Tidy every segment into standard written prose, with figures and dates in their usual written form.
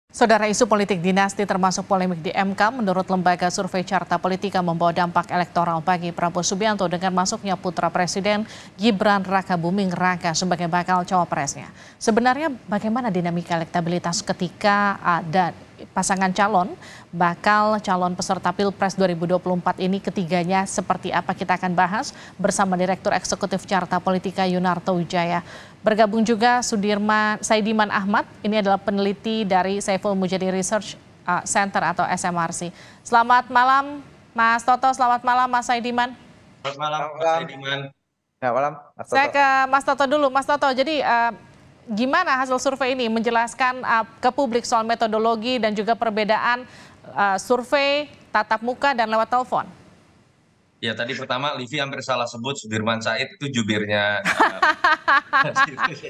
Saudara, isu politik dinasti termasuk polemik di MK menurut lembaga survei Carta Politika membawa dampak elektoral bagi Prabowo Subianto dengan masuknya putra Presiden Gibran Rakabuming Raka sebagai bakal cawapresnya. Sebenarnya bagaimana dinamika elektabilitas ketika ada pasangan bakal calon peserta Pilpres 2024 ini, ketiganya seperti apa, kita akan bahas bersama Direktur Eksekutif Carta Politika Yunarto Wijaya. Bergabung juga Saidiman Ahmad, ini adalah peneliti dari Saiful Mujadi Research Center atau SMRC. Selamat malam Mas Toto, selamat malam Mas Saidiman. Selamat malam Mas Saidiman. Selamat malam Mas Toto. Saya ke Mas Toto dulu. Mas Toto, jadi gimana hasil survei ini menjelaskan ke publik soal metodologi dan juga perbedaan survei tatap muka dan lewat telepon? Ya, tadi pertama Livi hampir salah sebut, Sudirman Said itu jubirnya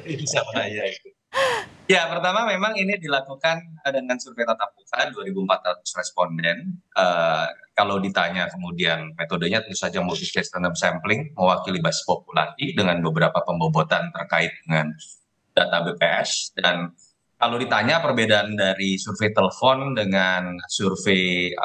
bisa bahaya itu. Ya, pertama memang ini dilakukan dengan survei tatap muka 2.400 responden. Kalau ditanya kemudian metodenya tentu saja multi-stage random sampling, mewakili basis populasi dengan beberapa pembobotan terkait dengan data BPS. Dan kalau ditanya perbedaan dari survei telepon dengan survei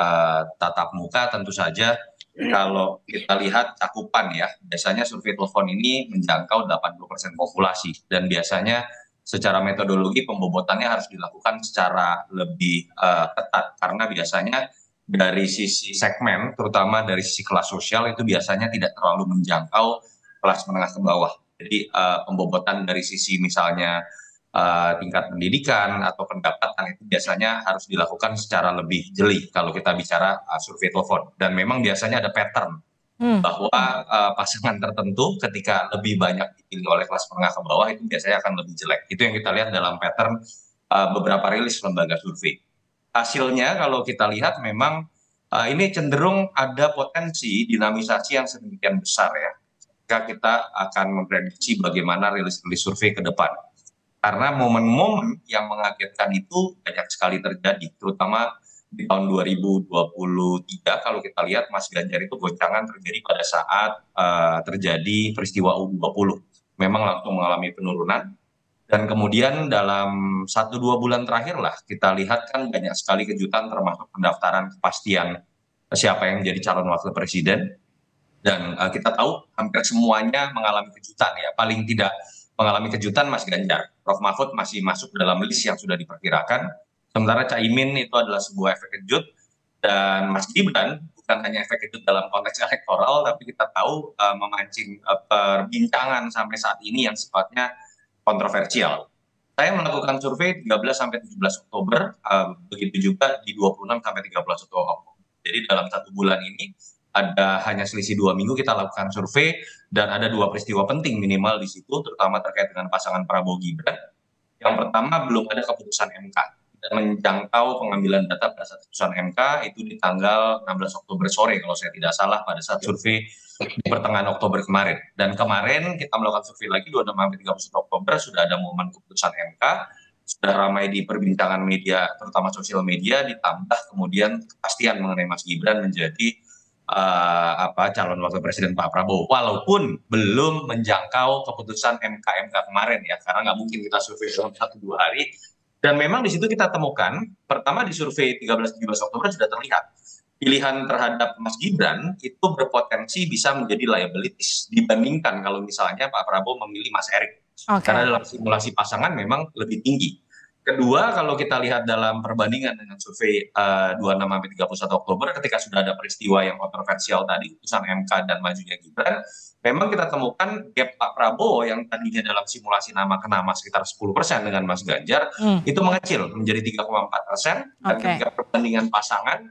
tatap muka, tentu saja kalau kita lihat cakupan ya, biasanya survei telepon ini menjangkau 80% populasi, dan biasanya secara metodologi pembobotannya harus dilakukan secara lebih ketat, karena biasanya dari sisi segmen, terutama dari sisi kelas sosial, itu biasanya tidak terlalu menjangkau kelas menengah ke bawah. Jadi pembobotan dari sisi misalnya tingkat pendidikan atau pendapatan itu biasanya harus dilakukan secara lebih jeli kalau kita bicara survei telepon. Dan memang biasanya ada pattern bahwa pasangan tertentu ketika lebih banyak dipilih oleh kelas menengah ke bawah itu biasanya akan lebih jelek. Itu yang kita lihat dalam pattern beberapa rilis lembaga survei. Hasilnya kalau kita lihat memang ini cenderung ada potensi dinamisasi yang sedemikian besar ya, jika kita akan memprediksi bagaimana rilis-rilis survei ke depan. Karena momen-momen yang mengagetkan itu banyak sekali terjadi, terutama di tahun 2023 kalau kita lihat Mas Ganjar itu goncangan terjadi pada saat terjadi peristiwa U20. Memang langsung mengalami penurunan, dan kemudian dalam 1-2 bulan terakhir lah kita lihat kan banyak sekali kejutan, termasuk pendaftaran kepastian siapa yang menjadi calon wakil presiden. Dan kita tahu hampir semuanya mengalami kejutan ya, paling tidak mengalami kejutan Mas Ganjar. Prof Mahfud masih masuk dalam list yang sudah diperkirakan, sementara Caimin itu adalah sebuah efek kejut, dan Mas Gibran bukan hanya efek kejut dalam konteks elektoral, tapi kita tahu memancing perbincangan sampai saat ini yang sifatnya kontroversial. Saya melakukan survei 13-17 Oktober, begitu juga di 26-13 Oktober. Jadi dalam 1 bulan ini ada hanya selisih 2 minggu kita lakukan survei, dan ada 2 peristiwa penting minimal di situ, terutama terkait dengan pasangan Prabowo Gibran. Yang pertama, belum ada keputusan MK, dan menjangkau pengambilan data pada saat keputusan MK itu di tanggal 16 Oktober sore kalau saya tidak salah, pada saat survei di pertengahan Oktober kemarin. Dan kemarin kita melakukan survei lagi 26-31 Oktober, sudah ada momen keputusan MK, sudah ramai di perbincangan media, terutama sosial media, ditambah kemudian kepastian mengenai Mas Gibran menjadi calon wakil presiden Pak Prabowo, walaupun belum menjangkau keputusan MK kemarin ya, karena nggak mungkin kita survei dalam 1-2 hari. Dan memang di situ kita temukan, pertama di survei 13-17 Oktober sudah terlihat pilihan terhadap Mas Gibran itu berpotensi bisa menjadi liabilities dibandingkan kalau misalnya Pak Prabowo memilih Mas Erik. Karena dalam simulasi pasangan memang lebih tinggi. Kedua, kalau kita lihat dalam perbandingan dengan survei 26-31 Oktober, ketika sudah ada peristiwa yang kontroversial tadi, putusan MK dan majunya Gibran, memang kita temukan gap Pak Prabowo yang tadinya dalam simulasi nama ke nama sekitar 10% dengan Mas Ganjar, itu mengecil menjadi 3,4%, dan ketika perbandingan pasangan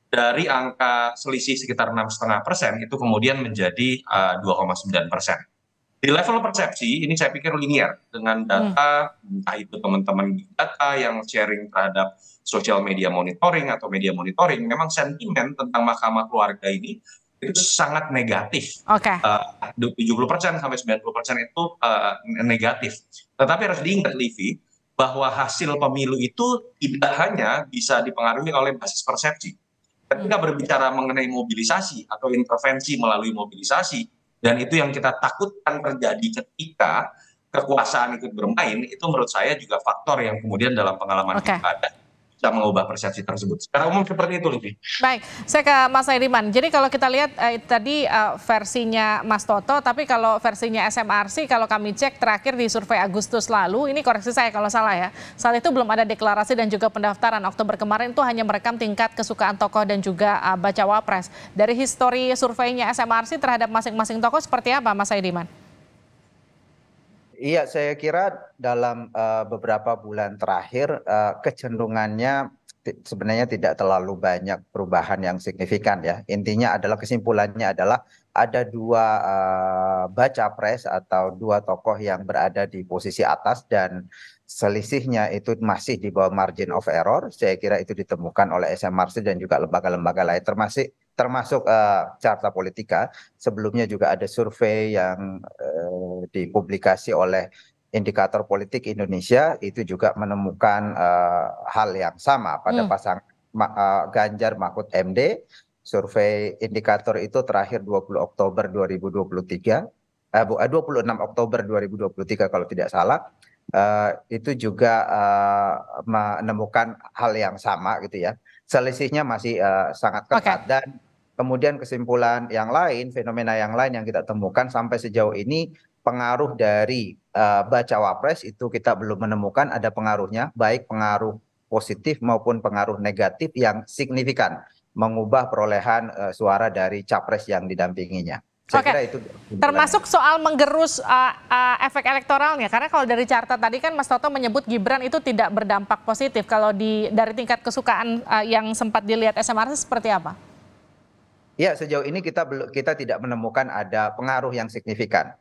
dari angka selisih sekitar 6,5% itu kemudian menjadi 2,9%. Di level persepsi ini saya pikir linear dengan data, entah itu teman-teman data yang sharing terhadap social media monitoring atau media monitoring, memang sentimen tentang mahkamah keluarga ini itu sangat negatif. 70% sampai 90% itu negatif. Tetapi harus diingat Livi, bahwa hasil pemilu itu tidak hanya bisa dipengaruhi oleh basis persepsi. Ketika berbicara mengenai mobilisasi atau intervensi melalui mobilisasi, dan itu yang kita takutkan terjadi ketika kekuasaan ikut bermain, itu menurut saya juga faktor yang kemudian dalam pengalaman pilkada bisa mengubah persepsi tersebut. Secara umum seperti itu, Livi. Baik, saya ke Mas Saidiman. Jadi kalau kita lihat tadi versinya Mas Toto, tapi kalau versinya SMRC, kalau kami cek terakhir di survei Agustus lalu, ini koreksi saya kalau salah ya, saat itu belum ada deklarasi dan juga pendaftaran. Oktober kemarin itu hanya merekam tingkat kesukaan tokoh dan juga bacawa pres. Dari histori surveinya SMRC terhadap masing-masing tokoh seperti apa, Mas Saidiman? Iya, saya kira dalam beberapa bulan terakhir kecenderungannya sebenarnya tidak terlalu banyak perubahan yang signifikan ya. Intinya adalah kesimpulannya adalah ada dua baca pres atau dua tokoh yang berada di posisi atas dan selisihnya itu masih di bawah margin of error. Saya kira itu ditemukan oleh SMRC dan juga lembaga-lembaga lain termasuk Carta Politika. Sebelumnya juga ada survei yang dipublikasi oleh Indikator Politik Indonesia, itu juga menemukan hal yang sama pada pasangan Ganjar Mahfud MD. Survei indikator itu terakhir 20 Oktober 2023, 26 Oktober 2023 kalau tidak salah. Itu juga menemukan hal yang sama gitu ya. Selisihnya masih sangat ketat. Dan kemudian kesimpulan yang lain, fenomena yang lain yang kita temukan sampai sejauh ini, pengaruh dari bacawa pres itu kita belum menemukan ada pengaruhnya, baik pengaruh positif maupun pengaruh negatif yang signifikan mengubah perolehan suara dari capres yang didampinginya. Saya kira itu termasuk soal menggerus efek elektoralnya, karena kalau dari Carta tadi kan Mas Toto menyebut Gibran itu tidak berdampak positif. Kalau dari tingkat kesukaan yang sempat dilihat SMRC seperti apa? Ya, sejauh ini kita tidak menemukan ada pengaruh yang signifikan,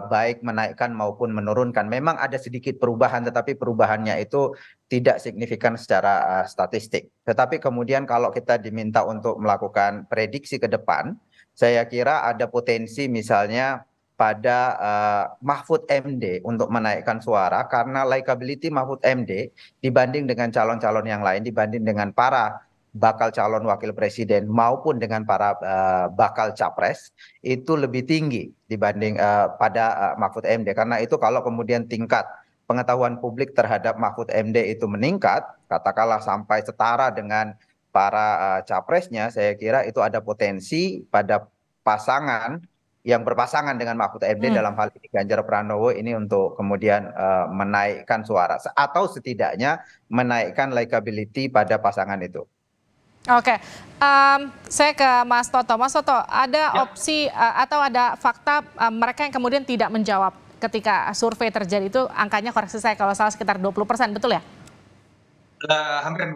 baik menaikkan maupun menurunkan. Memang ada sedikit perubahan, tetapi perubahannya itu tidak signifikan secara statistik. Tetapi kemudian kalau kita diminta untuk melakukan prediksi ke depan, saya kira ada potensi misalnya pada Mahfud MD untuk menaikkan suara, karena likability Mahfud MD dibanding dengan calon-calon yang lain, dibanding dengan para bakal calon wakil presiden maupun dengan para bakal capres, itu lebih tinggi dibanding pada Mahfud MD. Karena itu kalau kemudian tingkat pengetahuan publik terhadap Mahfud MD itu meningkat, katakanlah sampai setara dengan para capresnya, saya kira itu ada potensi pada pasangan yang berpasangan dengan Mahfud MD dalam hal ini Ganjar Pranowo ini untuk kemudian menaikkan suara atau setidaknya menaikkan likability pada pasangan itu. Oke, saya ke Mas Toto. Mas Toto, ada opsi atau ada fakta mereka yang kemudian tidak menjawab ketika survei terjadi itu, angkanya koreksi saya kalau salah sekitar 20%, betul ya? Hampir 20%.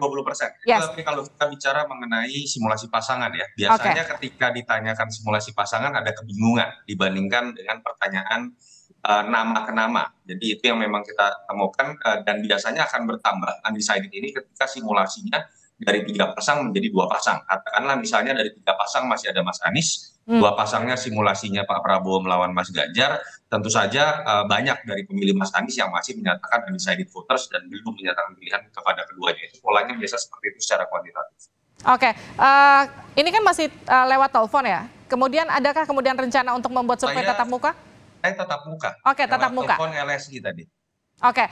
Yes. Tapi kalau kita bicara mengenai simulasi pasangan ya, biasanya ketika ditanyakan simulasi pasangan ada kebingungan dibandingkan dengan pertanyaan nama ke nama. Jadi itu yang memang kita temukan dan biasanya akan bertambah undecided ini ketika simulasinya dari 3 pasang menjadi 2 pasang. Katakanlah misalnya dari 3 pasang masih ada Mas Anies, 2 pasangnya simulasinya Pak Prabowo melawan Mas Ganjar, tentu saja banyak dari pemilih Mas Anies yang masih menyatakan undecided voters dan belum menyatakan pilihan kepada keduanya. Itu polanya biasa seperti itu secara kuantitatif. Oke, ini kan masih lewat telepon ya. Kemudian adakah kemudian rencana untuk membuat survei tatap muka? Saya tatap muka. Oke, tatap muka. Telepon LSI tadi. Oke,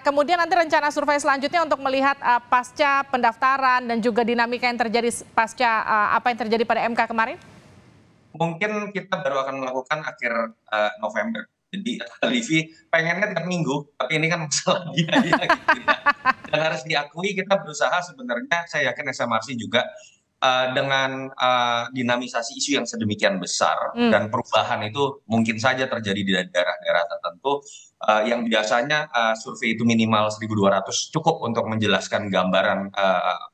kemudian nanti rencana survei selanjutnya untuk melihat pasca pendaftaran dan juga dinamika yang terjadi pasca apa yang terjadi pada MK kemarin? Mungkin kita baru akan melakukan akhir November. Jadi Livi pengennya tiap minggu, tapi ini kan masalah biaya gitu ya. Dan harus diakui kita berusaha sebenarnya, saya yakin SMRC juga dengan dinamisasi isu yang sedemikian besar dan perubahan itu mungkin saja terjadi di daerah-daerah tertentu yang biasanya survei itu minimal 1.200 cukup untuk menjelaskan gambaran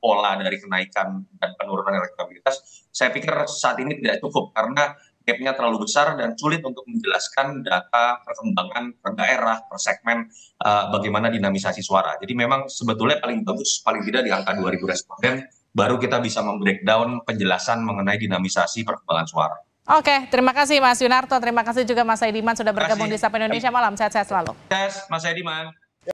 pola dari kenaikan dan penurunan elektabilitas. Saya pikir saat ini tidak cukup karena gap-nya terlalu besar dan sulit untuk menjelaskan data perkembangan per daerah, per segmen, bagaimana dinamisasi suara. Jadi memang sebetulnya paling bagus, paling tidak di angka 2.000 responden, baru kita bisa membreakdown penjelasan mengenai dinamisasi perkembangan suara. Oke, terima kasih Mas Yunarto, terima kasih juga Mas Saidiman sudah bergabung di Sapa Indonesia Malam. Sehat-sehat selalu. Yes, Mas Saidiman.